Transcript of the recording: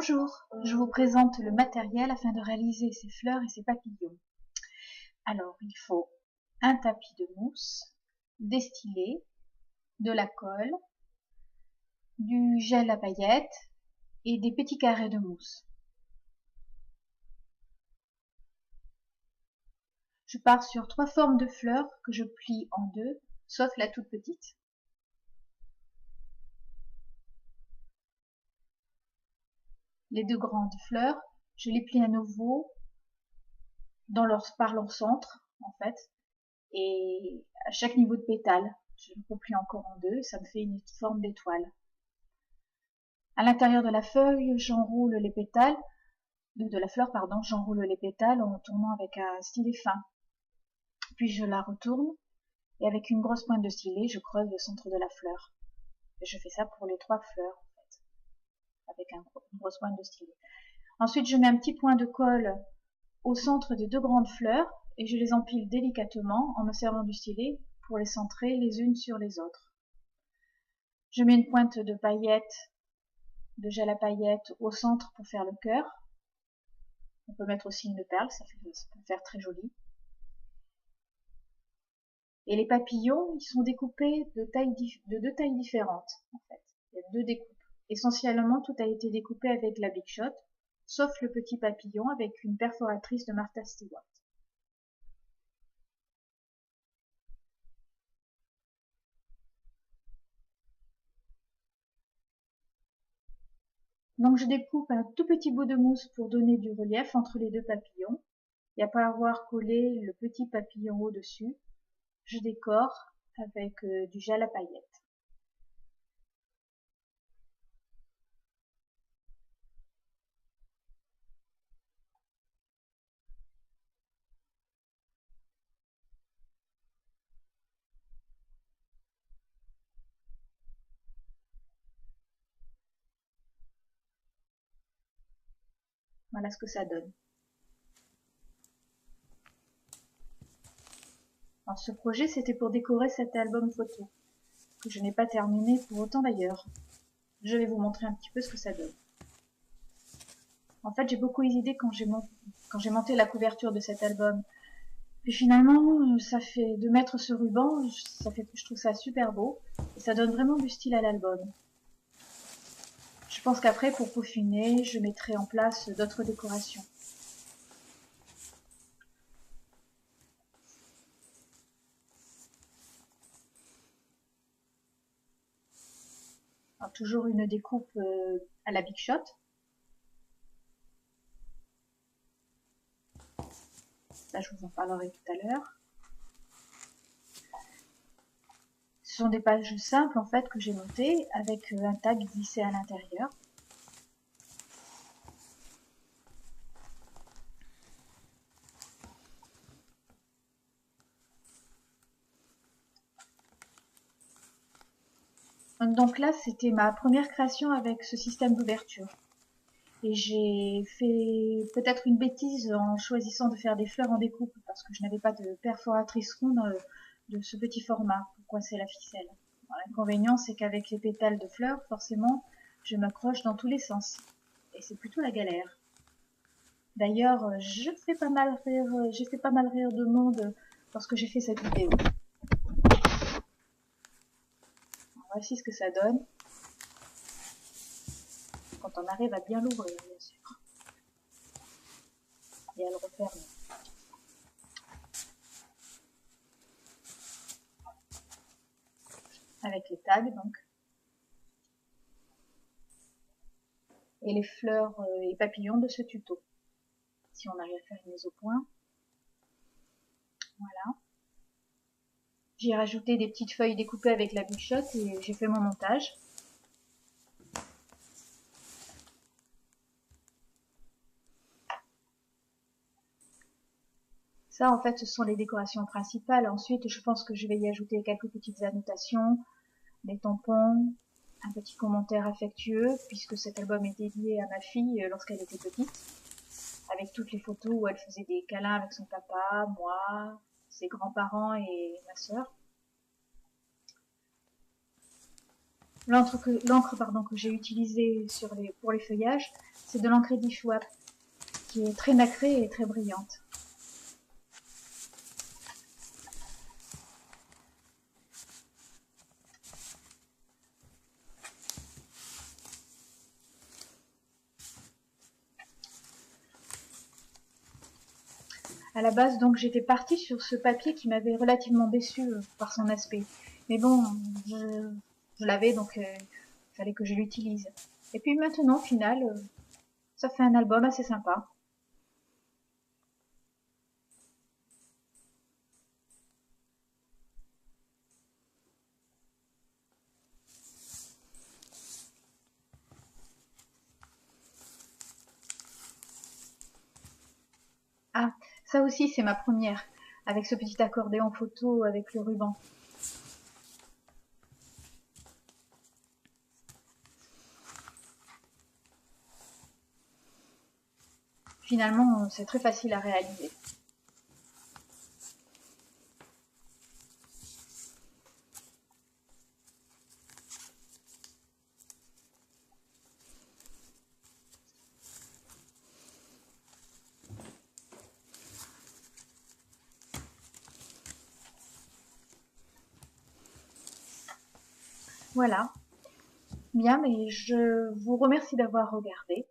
Bonjour, je vous présente le matériel afin de réaliser ces fleurs et ces papillons. Alors, il faut un tapis de mousse, des stylés, de la colle, du gel à paillettes et des petits carrés de mousse. Je pars sur 3 formes de fleurs que je plie en 2, sauf la toute petite. Les 2 grandes fleurs, je les plie à nouveau par leur centre, en fait, et à chaque niveau de pétale, je le replie encore en 2, ça me fait une forme d'étoile. À l'intérieur de la feuille, j'enroule les pétales, de la fleur, pardon, j'enroule les pétales en tournant avec un stylet fin. Puis je la retourne, et avec une grosse pointe de stylet, je creuse le centre de la fleur. Et je fais ça pour les 3 fleurs, en fait, avec une grosse pointe de stylet. Ensuite, je mets un petit point de colle au centre des 2 grandes fleurs, et je les empile délicatement en me servant du stylet pour les centrer les unes sur les autres. Je mets une pointe de paillettes, de gel à paillettes au centre pour faire le cœur. On peut mettre aussi une perle, ça peut faire très joli. Et les papillons, ils sont découpés de 2 tailles différentes, en fait. Il y a 2 découpes. Essentiellement, tout a été découpé avec la Big Shot, sauf le petit papillon avec une perforatrice de Martha Stewart. Donc je découpe un tout petit bout de mousse pour donner du relief entre les 2 papillons. Et après avoir collé le petit papillon au-dessus, je décore avec du gel à paillettes. Voilà ce que ça donne. Alors ce projet, c'était pour décorer cet album photo, que je n'ai pas terminé pour autant d'ailleurs. Je vais vous montrer un petit peu ce que ça donne. En fait, j'ai beaucoup hésité quand j'ai monté la couverture de cet album. Puis finalement, ça fait de mettre ce ruban, je trouve ça super beau, et ça donne vraiment du style à l'album. Je pense qu'après, pour peaufiner, je mettrai en place d'autres décorations. Alors, toujours une découpe à la Big Shot. Là, je vous en parlerai tout à l'heure. Ce sont des pages simples en fait que j'ai montées avec un tag glissé à l'intérieur. Donc là, c'était ma première création avec ce système d'ouverture. Et j'ai fait peut-être une bêtise en choisissant de faire des fleurs en découpe parce que je n'avais pas de perforatrice ronde de ce petit format pour coincer la ficelle. L'inconvénient, c'est qu'avec les pétales de fleurs, forcément, je m'accroche dans tous les sens. Et c'est plutôt la galère. D'ailleurs, j'ai fait pas mal rire de monde lorsque j'ai fait cette vidéo. Voici ce que ça donne quand on arrive à bien l'ouvrir, bien sûr, et à le refermer. Avec les tags, donc, et les fleurs et papillons de ce tuto. Si on arrive à faire une mise au point. Voilà. J'ai rajouté des petites feuilles découpées avec la Big Shot et j'ai fait mon montage. Ça, en fait, ce sont les décorations principales. Ensuite, je pense que je vais y ajouter quelques petites annotations, des tampons, un petit commentaire affectueux, puisque cet album est dédié à ma fille lorsqu'elle était petite, avec toutes les photos où elle faisait des câlins avec son papa, moi, ses grands-parents et ma sœur. l'encre pardon, que j'ai utilisée pour les feuillages, c'est de l'encre Edith Schwab, qui est très nacrée et très brillante. À la base, donc, j'étais partie sur ce papier qui m'avait relativement déçue par son aspect. Mais bon, je l'avais, donc il fallait que je l'utilise. Et puis maintenant, au final, ça fait un album assez sympa. Ah, ça aussi, c'est ma première, avec ce petit accordéon photo avec le ruban. Finalement, c'est très facile à réaliser. Voilà. Bien, mais je vous remercie d'avoir regardé.